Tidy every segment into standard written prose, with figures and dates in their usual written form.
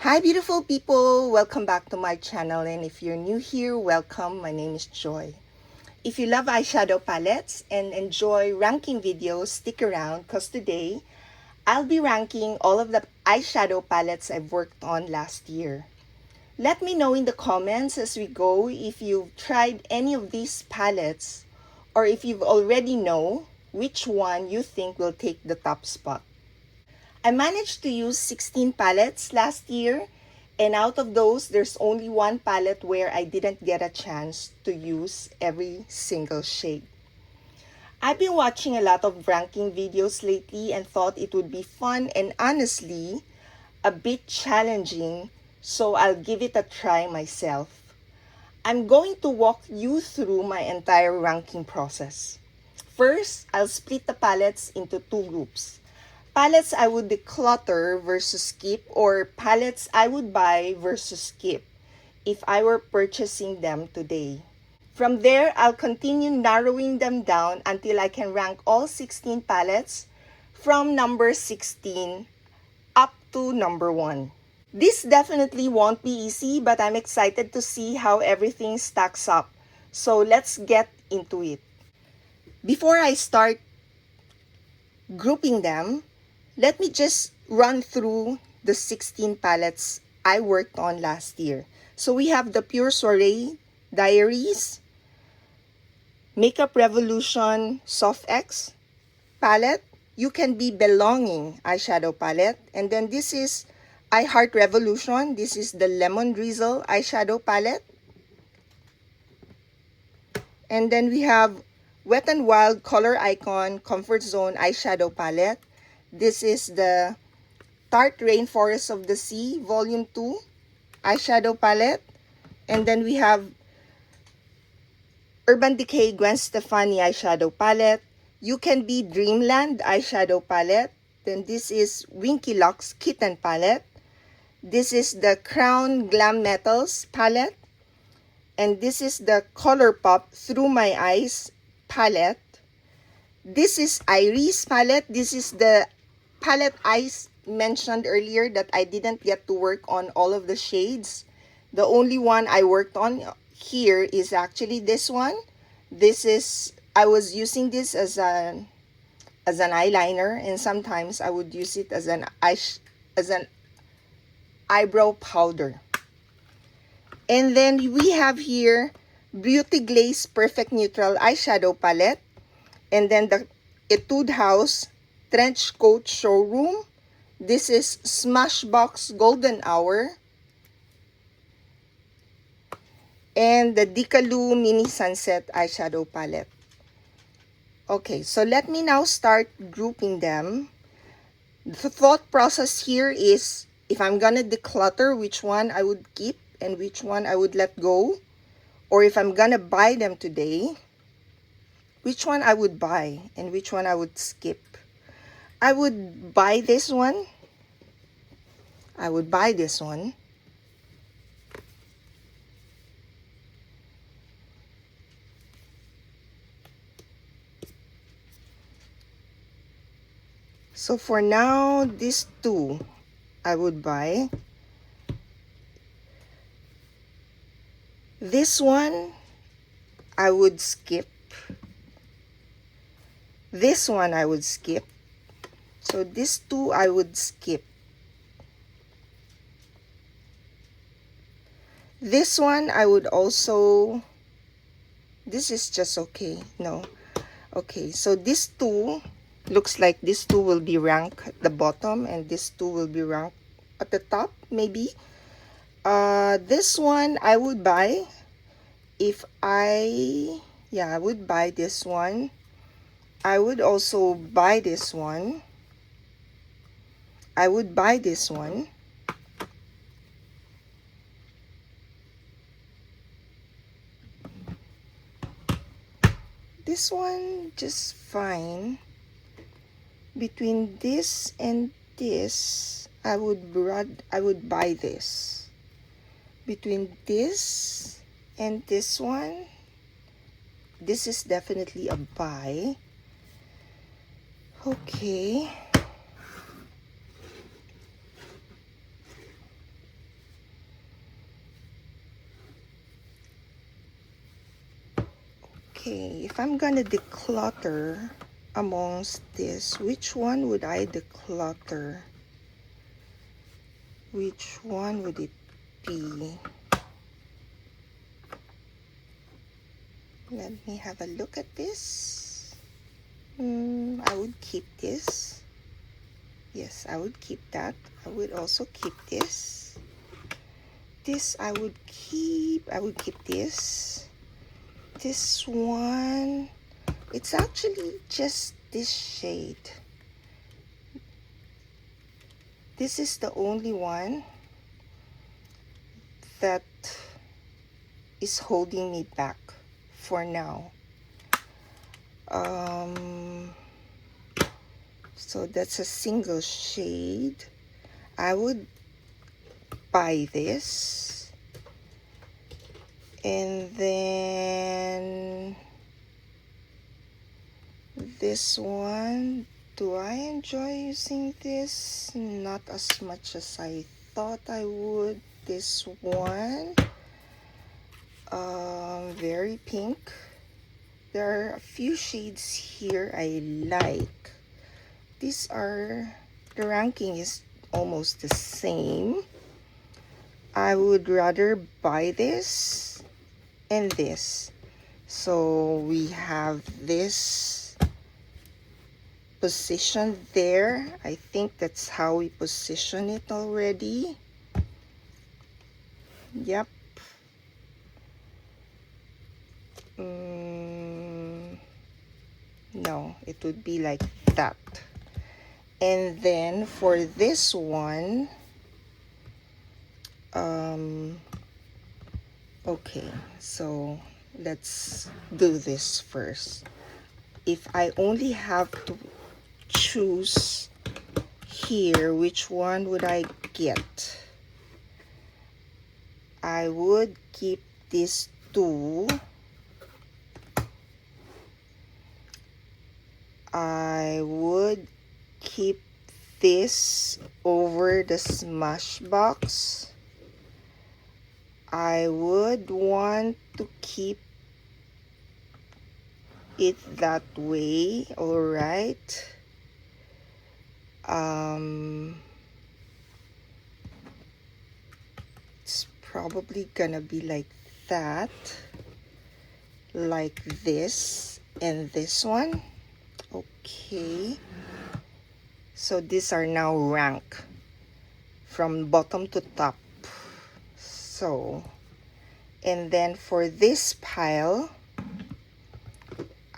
Hi beautiful people, welcome back to my channel, and if you're new here, welcome. My name is Joy. If you love eyeshadow palettes and enjoy ranking videos, stick around because today I'll be ranking all of the eyeshadow palettes I've worked on last year. Let me know in the comments as we go if you've tried any of these palettes or if you've already know which one you think will take the top spot. I managed to use 16 palettes last year, and out of those, there's only one palette where I didn't get a chance to use every single shade. I've been watching a lot of ranking videos lately and thought it would be fun and honestly a bit challenging, so I'll give it a try myself. I'm going to walk you through my entire ranking process. First, I'll split the palettes into two groups. Palettes I would declutter versus skip, or palettes I would buy versus skip if I were purchasing them today. From there, I'll continue narrowing them down until I can rank all 16 palettes from number 16 up to number 1. This definitely won't be easy, but I'm excited to see how everything stacks up. So let's get into it. Before I start grouping them, let me just run through the 16 palettes I worked on last year. So we have the Pure Soiree Diaries, Makeup Revolution Soft X palette, You Can Be Belonging eyeshadow palette, and then this is I Heart Revolution. This is the Lemon Drizzle eyeshadow palette. And then we have Wet n Wild Color Icon Comfort Zone eyeshadow palette. This is the Tarte Rainforest of the Sea Volume 2 eyeshadow palette. And then we have Urban Decay Gwen Stefani eyeshadow palette. You Can Be Dreamland eyeshadow palette. Then this is Winky Lux Kitten palette. This is the Crown Glam Metals palette. And this is the ColourPop Through My Eyes palette. This is Iris palette. This is the palette I mentioned earlier that I didn't get to work on all of the shades. The only one I worked on here is actually this one. This is, I was using this as an eyeliner, and sometimes I would use it as an eyebrow powder. And then we have here Beauty Glaze Perfect Neutral eyeshadow palette, and then the Etude House Trench Coat Showroom. This is Smashbox Golden Hour. And the Decaloo Mini Sunset eyeshadow palette. Okay, so let me now start grouping them. The thought process here is if I'm gonna declutter, which one I would keep and which one I would let go. Or if I'm gonna buy them today, which one I would buy and which one I would skip. I would buy this one. I would buy this one. So for now, these two I would buy. This one I would skip. This one I would skip. So these two I would skip. This one I would also, this is just okay. No. Okay, so these two, looks like these two will be ranked at the bottom and these two will be ranked at the top, maybe. This one I would buy if I would buy this one. I would also buy this one. I would buy this one. This one, just fine. Between this and this, I would buy this. Between this and this one, this is definitely a buy. Okay. Okay, if I'm gonna declutter amongst this, which one would I declutter? Which one would it be? Let me have a look at this. I would keep this. Yes, I would keep that. I would also keep this. This I would keep. I would keep this. This one, it's actually just this shade. This is the only one that is holding me back for now. So that's a single shade. I would buy this, and then this one, do I enjoy using this? Not as much as I thought I would. This one, very pink. There are a few shades here I like. These are, the ranking is almost the same. I would rather buy this and this. So we have this positioned there. I think that's how we position it already. Yep. No, it would be like that. And then for this one, okay, so let's do this first. If I only have to choose here, which one would I get? I would keep these two. I would keep this over the Smashbox. I would want to keep it that way, alright. It's probably gonna be like that, like this, and this one. Okay, so these are now ranked from bottom to top. So, and then for this pile,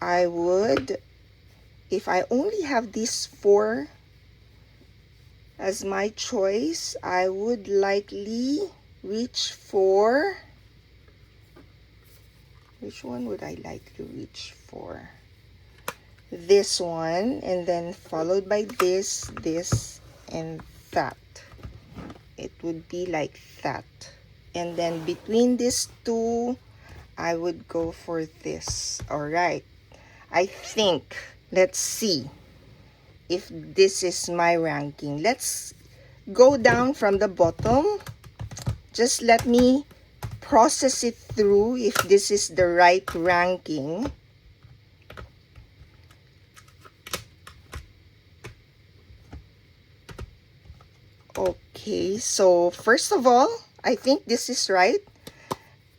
I would, if I only have these four as my choice, I would likely reach for, which one would I like to reach for? This one, and then followed by this, this, and that. It would be like that. And then between these two, I would go for this. Alright, I think, let's see if this is my ranking. Let's go down from the bottom. Just let me process it through if this is the right ranking. Okay, so first of all, I think this is right.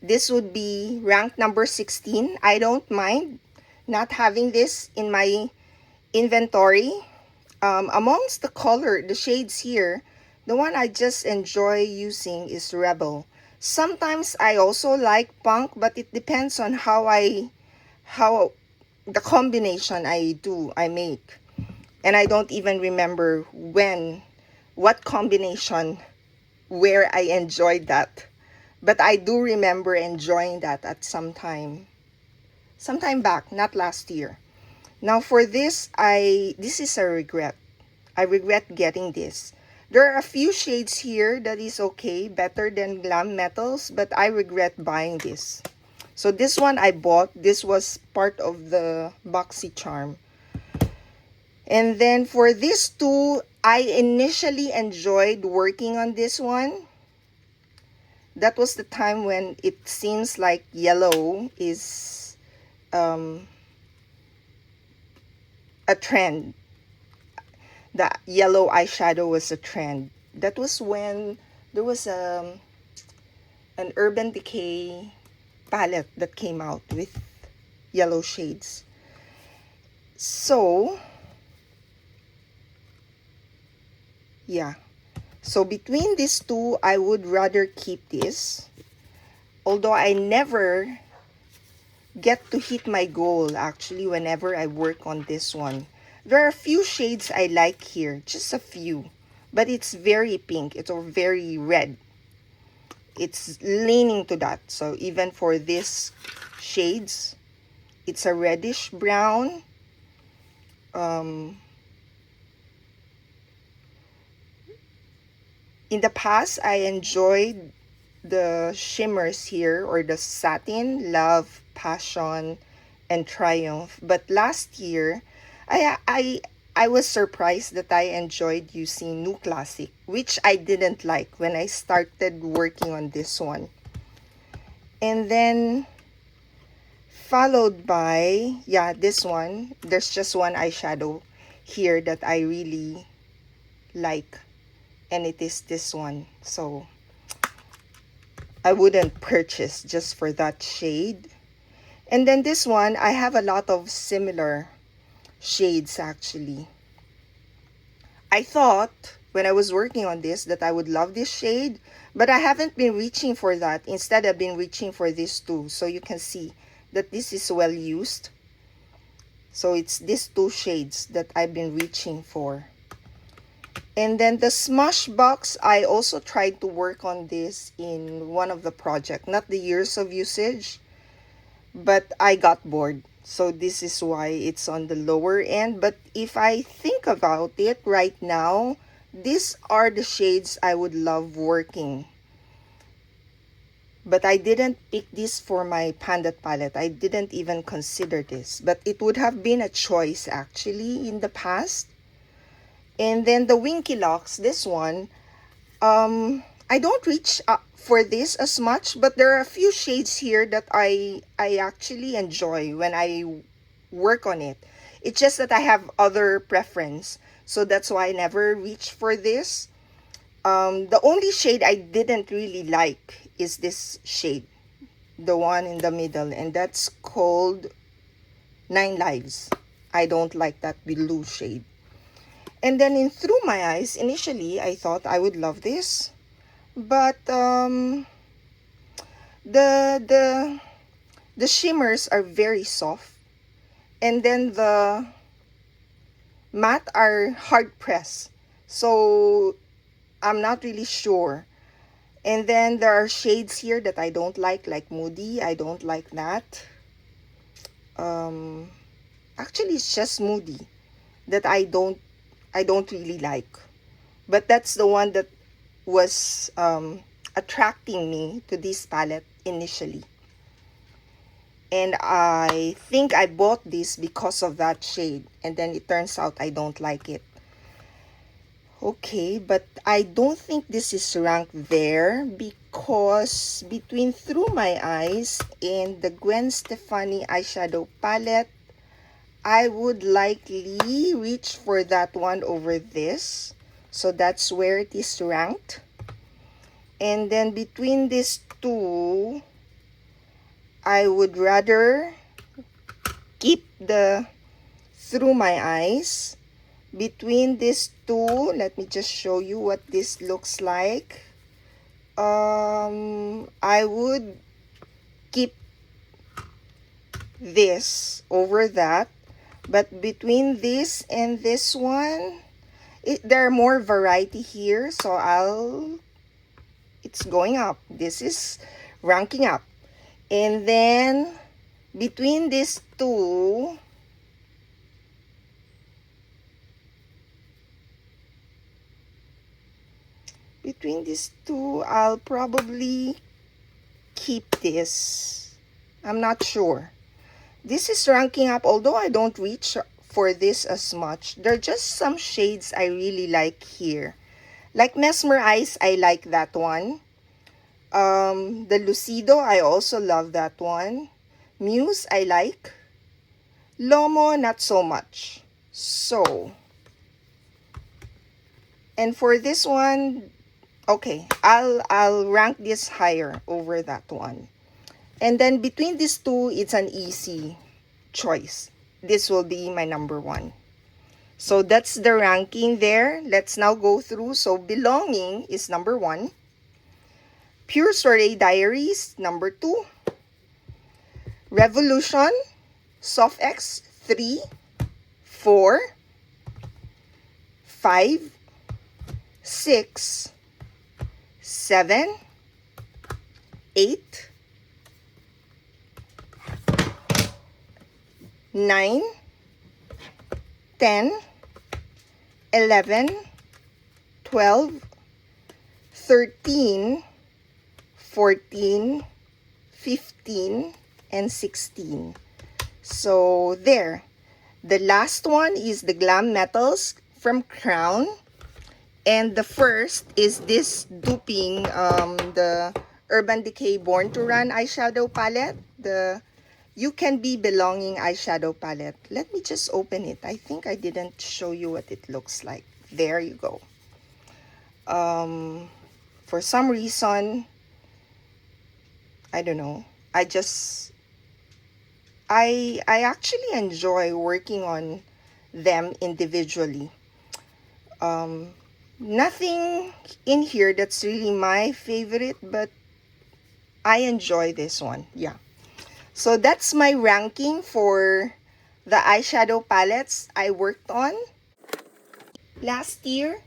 This would be rank number 16. I don't mind not having this in my inventory. Amongst the shades here, the one I just enjoy using is Rebel. Sometimes I also like Punk, but it depends on how the combination I make. And I don't even remember what combination, where I enjoyed that. But I do remember enjoying that at sometime back, not last year. Now for this, this is a regret. I regret getting this. There are a few shades here that is okay, better than Glam Metals, but I regret buying this. So this one I bought. This was part of the BoxyCharm. And then for this two, I initially enjoyed working on this one. That was the time when it seems like yellow is a trend. The yellow eyeshadow was a trend. That was when there was an Urban Decay palette that came out with yellow shades. So, yeah. So between these two, I would rather keep this. Although I never get to hit my goal actually whenever I work on this one. There are a few shades I like here, just a few. But it's very pink, it's very red. It's leaning to that. So even for these shades, it's a reddish brown. In the past, I enjoyed the shimmers here, or the satin, Love, Passion, and Triumph. But last year, I was surprised that I enjoyed using New Classic, which I didn't like when I started working on this one. And then followed by, yeah, this one. There's just one eyeshadow here that I really like, and it is this one. So I wouldn't purchase just for that shade. And then this one, I have a lot of similar shades actually. I thought when I was working on this that I would love this shade, but I haven't been reaching for that. Instead, I've been reaching for this too. So you can see that this is well used. So it's these two shades that I've been reaching for. And then the Smashbox, I also tried to work on this in one of the projects. Not the years of usage, but I got bored. So this is why it's on the lower end. But if I think about it right now, these are the shades I would love working. But I didn't pick this for my Pandat palette. I didn't even consider this. But it would have been a choice actually in the past. And then the Winky Locks, this one, I don't reach for this as much, but there are a few shades here that I actually enjoy when I work on it. It's just that I have other preference, so that's why I never reach for this. The only shade I didn't really like is this shade, the one in the middle, and that's called 9 Lives. I don't like that blue shade. And then in Through My Eyes, initially I thought I would love this, but the shimmers are very soft, and then the matte are hard pressed, so I'm not really sure. And then there are shades here that I don't like Moody. I don't like that. Actually, it's just Moody that I don't really like. But that's the one that was attracting me to this palette initially. And I think I bought this because of that shade. And then it turns out I don't like it. Okay, but I don't think this is ranked there because between Through My Eyes and the Gwen Stefani eyeshadow palette, I would likely reach for that one over this. So that's where it is ranked. And then between these two, I would rather keep the Through My Eyes. Between these two, let me just show you what this looks like. I would keep this over that. But between this and this one, there are more variety here. So it's going up. This is ranking up. And then between these two, I'll probably keep this. I'm not sure. This is ranking up, although I don't reach for this as much. There are just some shades I really like here. Like Mesmerize, I like that one. The Lucido, I also love that one. Muse, I like. Lomo, not so much. So, and for this one, okay, I'll rank this higher over that one. And then between these two, it's an easy choice. This will be my number one. So that's the ranking there. Let's now go through. So Belonging is number one. Pure Soiree Diaries, number two. Revolution, Soft X, 3, 4, 5, 6, 7, 8, 9, 10, 11, 12, 13, 14, 15, and 16. So there. The last one is the Glam Metals from Crown. And the first is this duping, the Urban Decay Born to Run eyeshadow palette. The You Can Be Belonging eyeshadow palette. Let me just open it. I think I didn't show you what it looks like. There you go. For some reason, I don't know. I actually enjoy working on them individually. Nothing in here that's really my favorite, but I enjoy this one. Yeah. So that's my ranking for the eyeshadow palettes I worked on last year.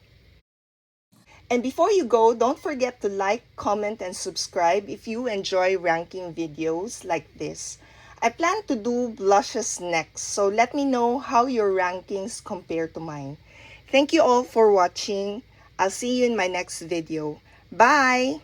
And before you go, don't forget to like, comment, and subscribe if you enjoy ranking videos like this. I plan to do blushes next, so let me know how your rankings compare to mine. Thank you all for watching. I'll see you in my next video. Bye!